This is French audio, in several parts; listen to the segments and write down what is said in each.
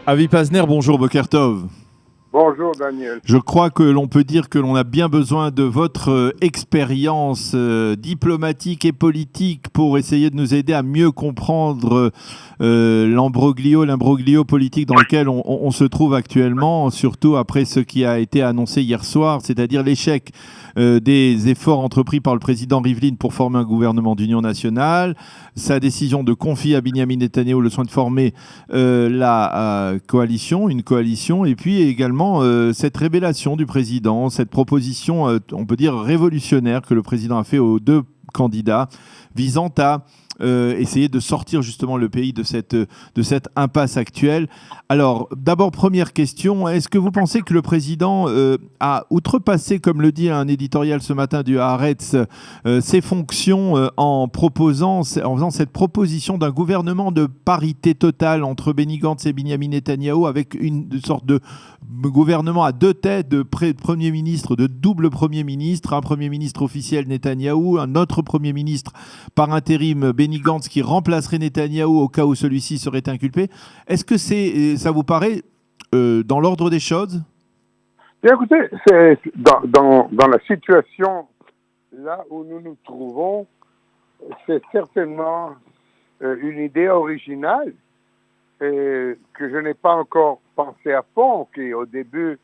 Avi Pazner, bonjour Boker Tov. Bonjour Daniel. Je crois que l'on peut dire que l'on a bien besoin de votre expérience diplomatique et politique pour essayer de nous aider à mieux comprendre l'imbroglio politique dans lequel on se trouve actuellement, surtout après ce qui a été annoncé hier soir, c'est-à-dire l'échec des efforts entrepris par le président Rivlin pour former un gouvernement d'union nationale, sa décision de confier à Benyamin Netanyahou le soin de former une coalition, et puis également cette révélation du président, cette proposition, on peut dire révolutionnaire, que le président a fait aux deux candidats, visant à essayer de sortir justement le pays de cette impasse actuelle. Alors, d'abord, première question, est-ce que vous pensez que le président a outrepassé, comme le dit un éditorial ce matin du Haaretz, ses fonctions en faisant cette proposition d'un gouvernement de parité totale entre Benny Gantz et Benyamin Netanyahou, avec une sorte de gouvernement à deux têtes, de premier ministre, de double premier ministre, un premier ministre officiel Netanyahou, un autre premier ministre par intérim Benny Gantz qui remplacerait Netanyahou au cas où celui-ci serait inculpé. Est-ce que ça vous paraît dans l'ordre des choses? Bien, écoutez, c'est dans la situation là où nous nous trouvons, c'est certainement une idée originale que je n'ai pas encore pensé à fond, qui au début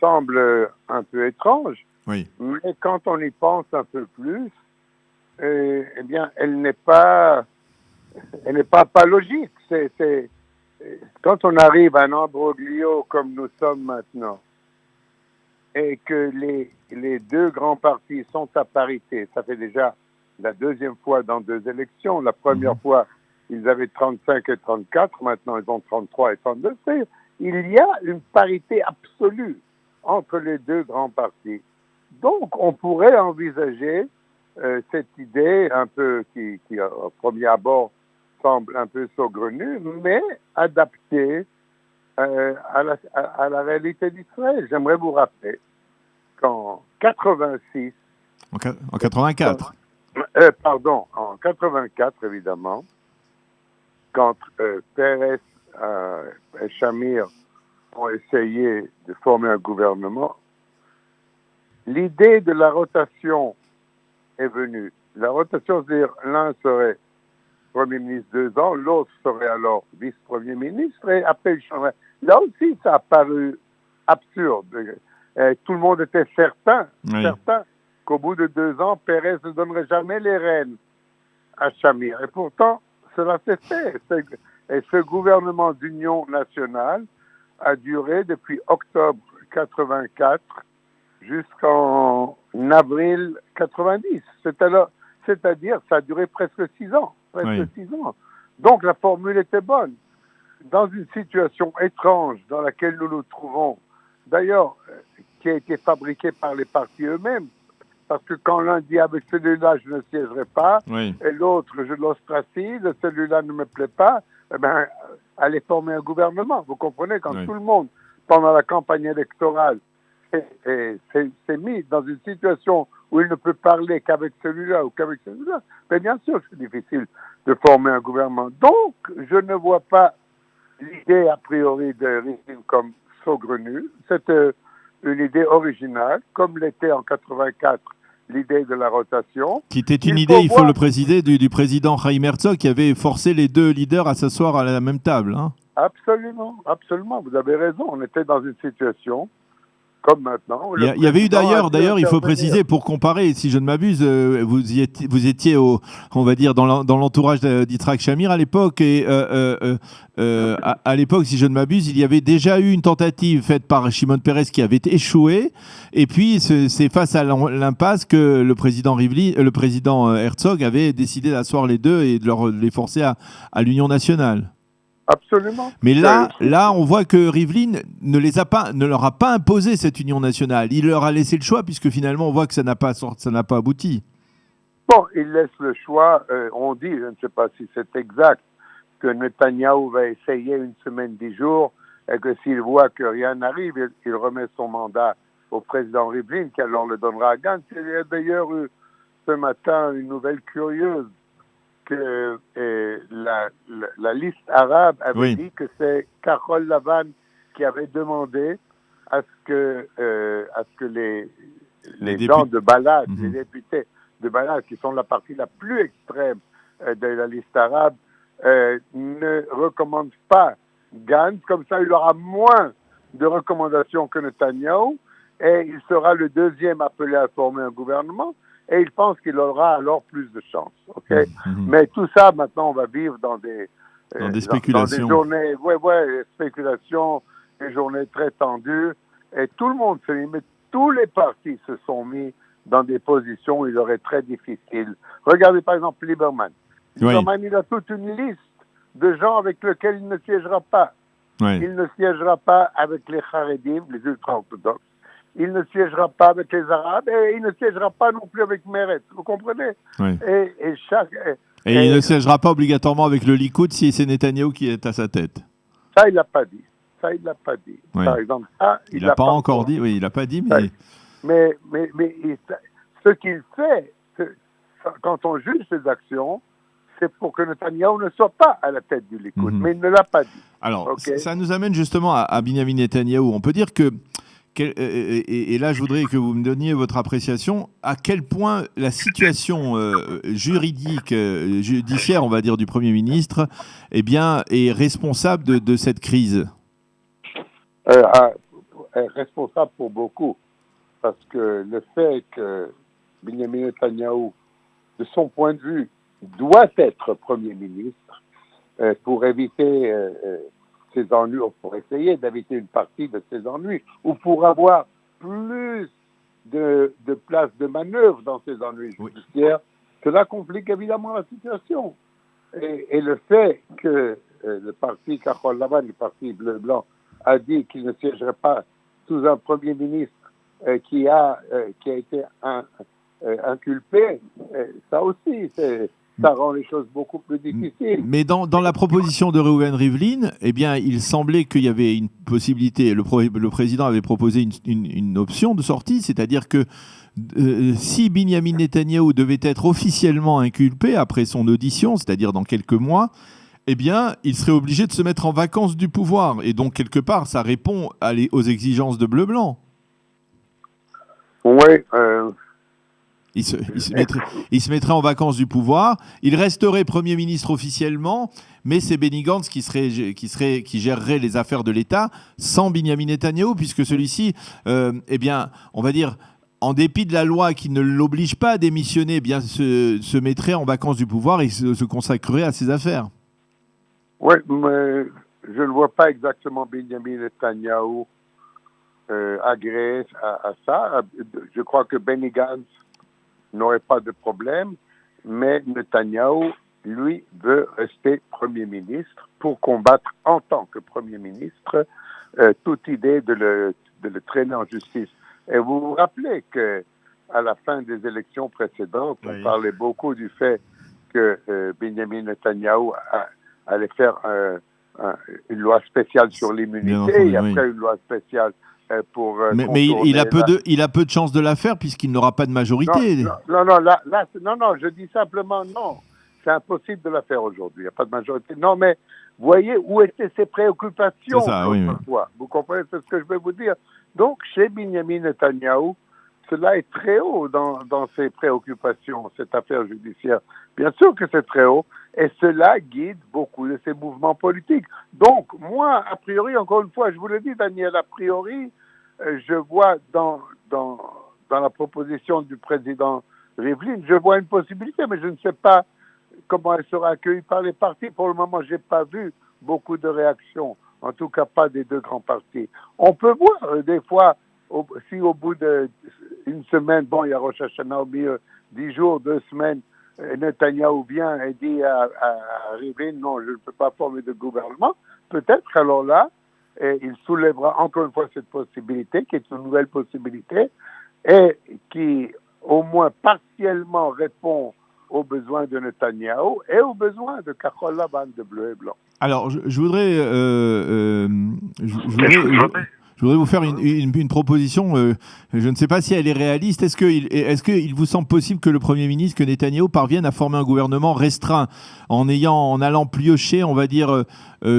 semble un peu étrange, oui. Mais quand on y pense un peu plus, eh bien, elle n'est pas logique. Quand on arrive à un imbroglio comme nous sommes maintenant, et que les deux grands partis sont à parité, ça fait déjà la deuxième fois dans deux élections. La première fois, ils avaient 35 et 34, maintenant ils ont 33 et 32. Il y a une parité absolue entre les deux grands partis. Donc, on pourrait envisager cette idée un peu qui au premier abord semble un peu saugrenue, mais adaptée à la réalité d'Israël. J'aimerais vous rappeler qu'en 86... En 84. En 84, évidemment, quand Peres et Shamir ont essayé de former un gouvernement, l'idée de la rotation est venue. La rotation, c'est-à-dire l'un serait Premier ministre 2 ans, l'autre serait alors vice-premier ministre, et après il changerait. Là aussi, ça a paru absurde. Tout le monde était certain qu'au bout de 2 ans, Pérez ne donnerait jamais les rênes à Shamir. Et pourtant, cela s'est fait. Et ce gouvernement d'union nationale a duré depuis octobre 84 jusqu'en avril 90. C'est-à-dire, ça a duré presque 6 ans. Donc, la formule était bonne. Dans une situation étrange dans laquelle nous nous trouvons, d'ailleurs, qui a été fabriquée par les partis eux-mêmes, parce que quand l'un dit avec celui-là, je ne siégerai pas, et l'autre, je l'ostracise, celui-là ne me plaît pas, eh bien, allez former un gouvernement. Vous comprenez, quand tout le monde, pendant la campagne électorale, s'est mis dans une situation où il ne peut parler qu'avec celui-là ou qu'avec celui-là, mais bien sûr que c'est difficile de former un gouvernement. Donc, je ne vois pas l'idée a priori de Rivlin comme saugrenue. C'est une idée originale, comme l'était en 84 l'idée de la rotation. Qui était une idée, il faut le préciser, du président Chaim Herzog, qui avait forcé les deux leaders à s'asseoir à la même table. Hein. Absolument, absolument. Vous avez raison. On était dans une situation comme maintenant. Il y avait eu d'ailleurs, il faut préciser, pour comparer, si je ne m'abuse, vous étiez on va dire, dans l'entourage d'Yitzhak Shamir à l'époque, et à l'époque, si je ne m'abuse, il y avait déjà eu une tentative faite par Shimon Peres qui avait échoué, et puis c'est face à l'impasse que le président Herzog avait décidé d'asseoir les deux et de les forcer à l'Union nationale. Absolument. Mais là, on voit que Rivlin ne leur a pas imposé cette union nationale. Il leur a laissé le choix, puisque finalement, on voit que ça n'a pas abouti. Bon, il laisse le choix. On dit, je ne sais pas si c'est exact, que Netanyahou va essayer 1 semaine, 10 jours, et que s'il voit que rien n'arrive, il remet son mandat au président Rivlin, qui alors le donnera à Gantz. Il y a d'ailleurs eu ce matin une nouvelle curieuse. que la liste arabe avait dit que c'est Carole Lavan qui avait demandé à ce que les gens de Balad, les députés de Balad, qui sont la partie la plus extrême de la liste arabe, ne recommandent pas Gantz. Comme ça, il aura moins de recommandations que Netanyahou, et il sera le deuxième appelé à former un gouvernement, et il pense qu'il aura alors plus de chance. Okay? Mais tout ça, maintenant, on va vivre dans des spéculations. Dans des journées, spéculations, des journées très tendues, et tout le monde mais tous les partis se sont mis dans des positions où il aurait très difficile. Regardez par exemple Lieberman. Lieberman, il a toute une liste de gens avec lesquels il ne siégera pas. Il ne siégera pas avec les Haredim, les ultra-orthodoxes. Il ne siégera pas avec les Arabes et il ne siégera pas non plus avec Meretz. Vous comprenez? Et il ne siégera pas obligatoirement avec le Likoud si c'est Netanyahou qui est à sa tête. Ça, il l'a pas dit. Par exemple, ça, il l'a pas encore dit. Oui, il l'a pas dit, mais ce qu'il fait, quand on juge ses actions, c'est pour que Netanyahou ne soit pas à la tête du Likoud, mais il ne l'a pas dit. Alors, ça nous amène justement à Binyamin Netanyahou. On peut dire que, et là je voudrais que vous me donniez votre appréciation, à quel point la situation juridique, judiciaire, on va dire, du Premier ministre, est responsable de cette crise. Est responsable pour beaucoup, parce que le fait que Binyamin Netanyahou, de son point de vue, doit être Premier ministre pour éviter ses ennuis, ou pour essayer d'éviter une partie de ses ennuis, ou pour avoir plus de place de manœuvre dans ses ennuis judiciaires, cela complique évidemment la situation. Et le fait que le parti Kahol Lavan, le parti bleu-blanc, a dit qu'il ne siégerait pas sous un Premier ministre qui a été inculpé, ça aussi, ça rend les choses beaucoup plus difficiles. Mais dans la proposition de Reuven Rivlin, il semblait qu'il y avait une possibilité. Le président avait proposé une option de sortie, c'est-à-dire que si Binyamin Netanyahou devait être officiellement inculpé après son audition, c'est-à-dire dans quelques mois, il serait obligé de se mettre en vacances du pouvoir. Et donc, quelque part, ça répond aux exigences de Bleu-Blanc. Oui. Il se mettrait en vacances du pouvoir. Il resterait Premier ministre officiellement, mais c'est Benny Gantz qui gérerait les affaires de l'État sans Binyamin Netanyahou, puisque celui-ci, on va dire, en dépit de la loi qui ne l'oblige pas à démissionner, se mettrait en vacances du pouvoir et se consacrerait à ses affaires. Oui, mais je ne vois pas exactement Binyamin Netanyahou agréé à ça. Je crois que Benny Gantz n'aurait pas de problème, mais Netanyahou, lui, veut rester Premier ministre pour combattre en tant que Premier ministre toute idée de le traîner en justice. Et vous vous rappelez qu'à la fin des élections précédentes, on parlait beaucoup du fait que Binyamin Netanyahou allait faire une loi spéciale sur l'immunité et après une loi spéciale pour... mais il a peu de chances de la faire puisqu'il n'aura pas de majorité. Non, je dis simplement non. C'est impossible de la faire aujourd'hui. Il n'y a pas de majorité. Non, mais voyez où étaient ses préoccupations autrefois. Vous comprenez ce que je vais vous dire? Donc, chez Binyamin Netanyahou, cela est très haut dans ses préoccupations, cette affaire judiciaire. Bien sûr que c'est très haut, et cela guide beaucoup de ses mouvements politiques. Donc, moi, a priori, encore une fois, je vous le dis, Daniel, a priori, je vois dans la proposition du président Rivlin, je vois une possibilité, mais je ne sais pas comment elle sera accueillie par les partis. Pour le moment, je n'ai pas vu beaucoup de réactions, en tout cas pas des deux grands partis. On peut voir des fois, si au bout d'une semaine, il y a Rosh Hashanah au milieu, 10 jours, 2 semaines, Netanyahou vient et dit à Rivlin, non, je ne peux pas former de gouvernement, peut-être qu'alors là, il soulèvera encore une fois cette possibilité, qui est une nouvelle possibilité, et qui au moins partiellement répond aux besoins de Netanyahou et aux besoins de Kahol Lavan, de bleu et blanc. Alors, je Je voudrais vous faire une proposition. Je ne sais pas si elle est réaliste. Est-ce qu'il vous semble possible que le Premier ministre, que Netanyahou, parvienne à former un gouvernement restreint en allant piocher, on va dire,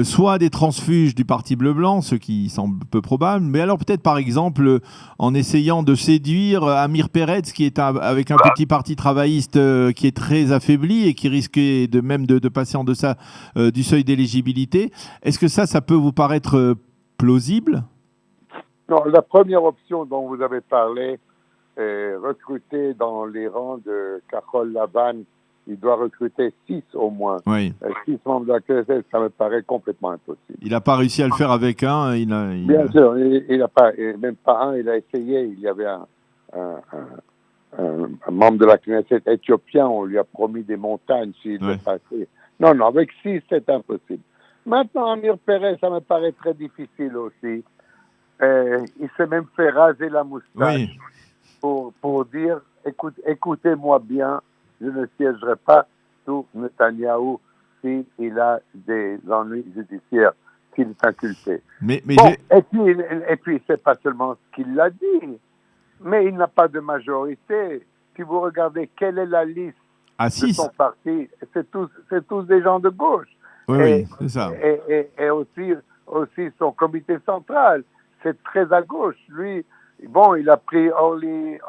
soit des transfuges du Parti bleu-blanc, ce qui semble peu probable, mais alors peut-être par exemple en essayant de séduire Amir Peretz, qui est avec un petit parti travailliste qui est très affaibli et qui risquait de passer en deçà du seuil d'éligibilité. Est-ce que ça peut vous paraître plausible? Non, la première option dont vous avez parlé est recruter dans les rangs de Carole Lavan. Il doit recruter 6 au moins. Oui. 6 membres de la Knesset, ça me paraît complètement impossible. Il n'a pas réussi à le faire avec un. Bien sûr, il n'a pas, même pas un, il a essayé. Il y avait un membre de la Knesset éthiopien, on lui a promis des montagnes s'il le passait. Non, avec 6, c'est impossible. Maintenant, Amir Peretz, ça me paraît très difficile aussi. Il s'est même fait raser la moustache pour dire, écoutez-moi bien, je ne siégerai pas sous Netanyahou s'il a des ennuis judiciaires, s'il est inculpé. Et puis, c'est pas seulement ce qu'il l'a dit, mais il n'a pas de majorité. Si vous regardez quelle est la liste de son parti, c'est tous des gens de gauche. Oui, c'est ça. Et aussi son comité central, c'est très à gauche. Lui, il a pris Orly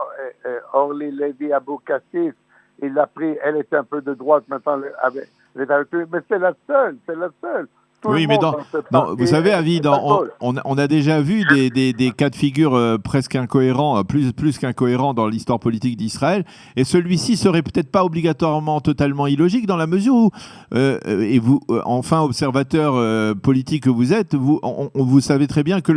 Levy Aboukassis, elle était un peu de droite maintenant, mais c'est la seule. Vous savez, Avid, on a déjà vu des cas de figure presque incohérents, plus qu'incohérents dans l'histoire politique d'Israël, et celui-ci serait peut-être pas obligatoirement totalement illogique dans la mesure où, et vous, enfin observateur politique que vous êtes, vous savez très bien que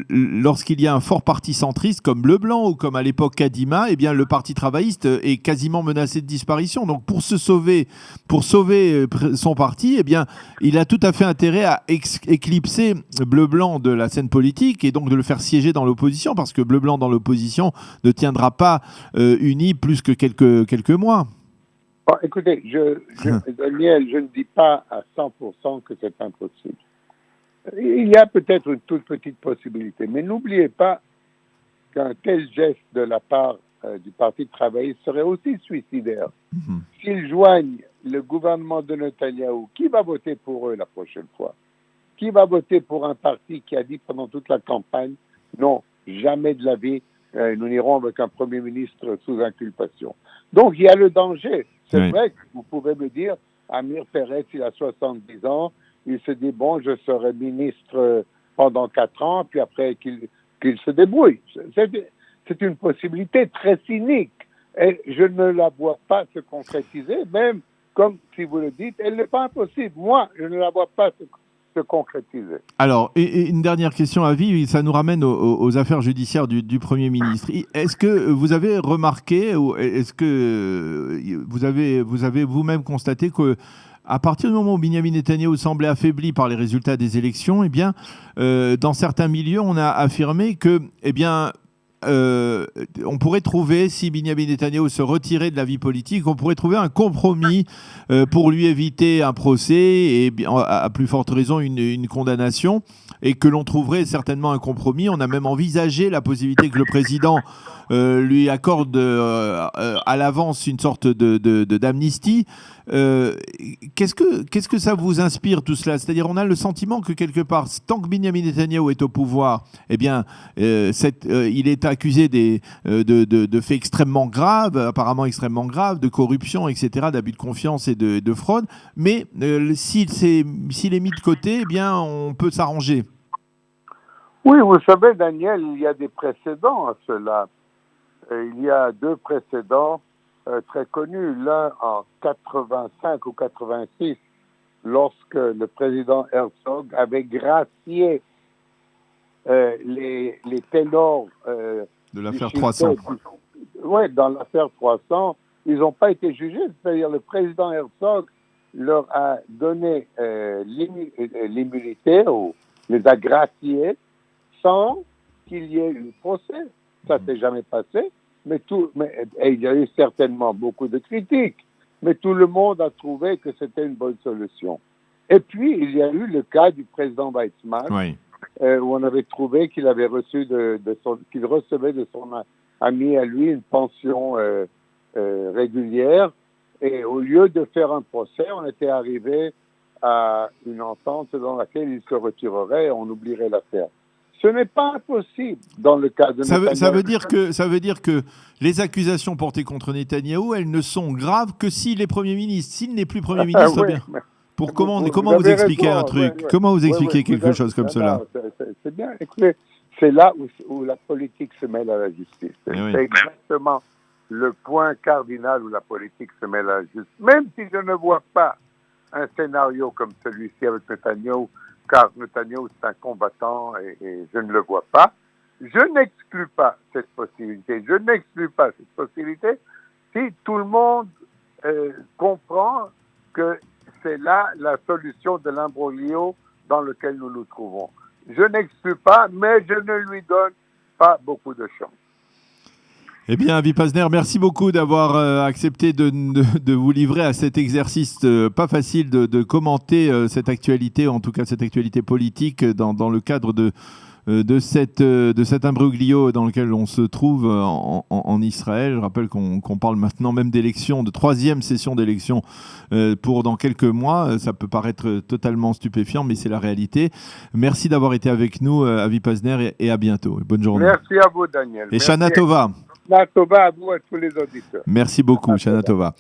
lorsqu'il y a un fort parti centriste comme Le Blanc ou comme à l'époque Kadima, eh bien le parti travailliste est quasiment menacé de disparition. Donc pour sauver son parti, eh bien, il a tout à fait intérêt à éclipser Bleu-Blanc de la scène politique et donc de le faire siéger dans l'opposition, parce que Bleu-Blanc dans l'opposition ne tiendra pas uni plus que quelques mois. Bon, écoutez, Daniel, je ne dis pas à 100% que c'est impossible. Il y a peut-être une toute petite possibilité, mais n'oubliez pas qu'un tel geste de la part du Parti travailliste serait aussi suicidaire. S'ils joignent le gouvernement de Netanyahou, qui va voter pour eux la prochaine fois? Qui va voter pour un parti qui a dit pendant toute la campagne, non, jamais de la vie, nous n'irons avec un Premier ministre sous inculpation. Donc il y a le danger. C'est vrai que vous pouvez me dire, Amir Peretz, il a 70 ans, il se dit, bon, je serai ministre pendant 4 ans, puis après qu'il se débrouille. C'est une possibilité très cynique. Et je ne la vois pas se concrétiser, même comme si vous le dites, elle n'est pas impossible. Moi, je ne la vois pas se concrétiser. Alors, et une dernière question à vie, ça nous ramène aux affaires judiciaires du Premier ministre. Est-ce que vous avez remarqué, ou est-ce que vous avez vous-même constaté que à partir du moment où Binyamin Netanyahou semblait affaibli par les résultats des élections, eh bien, dans certains milieux, on a affirmé que, eh bien, on pourrait trouver, si Binyamin Netanyahou se retirait de la vie politique, on pourrait trouver un compromis pour lui éviter un procès et à plus forte raison une condamnation, et que l'on trouverait certainement un compromis. On a même envisagé la possibilité que le président lui accorde à l'avance une sorte d'amnistie. Qu'est-ce que ça vous inspire tout cela? C'est-à-dire, on a le sentiment que quelque part, tant que Binyamin Netanyahou est au pouvoir, eh bien, il est accusé de faits extrêmement graves, apparemment extrêmement graves, de corruption, etc., d'abus de confiance et de fraude. Mais s'il est mis de côté, eh bien, on peut s'arranger. Oui, vous savez, Daniel, il y a des précédents à cela. Il y a 2 précédents très connus. L'un en 85 ou 86, lorsque le président Herzog avait gracié les ténors de l'affaire 300. Oui, dans l'affaire 300, ils n'ont pas été jugés. C'est-à-dire le président Herzog leur a donné l'immunité ou les a graciés sans qu'il y ait eu procès. Ça ne s'est jamais passé. Et il y a eu certainement beaucoup de critiques, mais tout le monde a trouvé que c'était une bonne solution. Et puis, il y a eu le cas du président Weizmann, où on avait trouvé qu'il avait reçu qu'il recevait de son ami à lui une pension régulière. Et au lieu de faire un procès, on était arrivé à une entente selon laquelle il se retirerait et on oublierait l'affaire. Ce n'est pas possible dans le cas de Netanyahou. Ça veut dire que les accusations portées contre Netanyahou, elles ne sont graves que s'il est Premier ministre. S'il n'est plus Premier ministre, oui, comment vous expliquez un truc? Ouais. Comment vous expliquez quelque chose comme cela? C'est bien. Écoutez, c'est là où la politique se mêle à la justice. C'est exactement le point cardinal où la politique se mêle à la justice. Même si je ne vois pas un scénario comme celui-ci avec Netanyahou, car Netanyahou est un combattant et je ne le vois pas, je n'exclus pas cette possibilité. Je n'exclus pas cette possibilité si tout le monde comprend que c'est là la solution de l'imbroglio dans lequel nous nous trouvons. Je n'exclus pas, mais je ne lui donne pas beaucoup de chance. Eh bien, Avi Pazner, merci beaucoup d'avoir accepté de vous livrer à cet exercice pas facile de commenter cette actualité, en tout cas cette actualité politique, dans le cadre de cet imbroglio dans lequel on se trouve en Israël. Je rappelle qu'on parle maintenant même d'élections, de 3e session d'élections pour dans quelques mois. Ça peut paraître totalement stupéfiant, mais c'est la réalité. Merci d'avoir été avec nous, Avi Pazner, et à bientôt. Bonne journée. Merci à vous, Daniel. Et Shana Tova. Shana Tova à vous et à tous les auditeurs. Merci beaucoup, Shana Tova.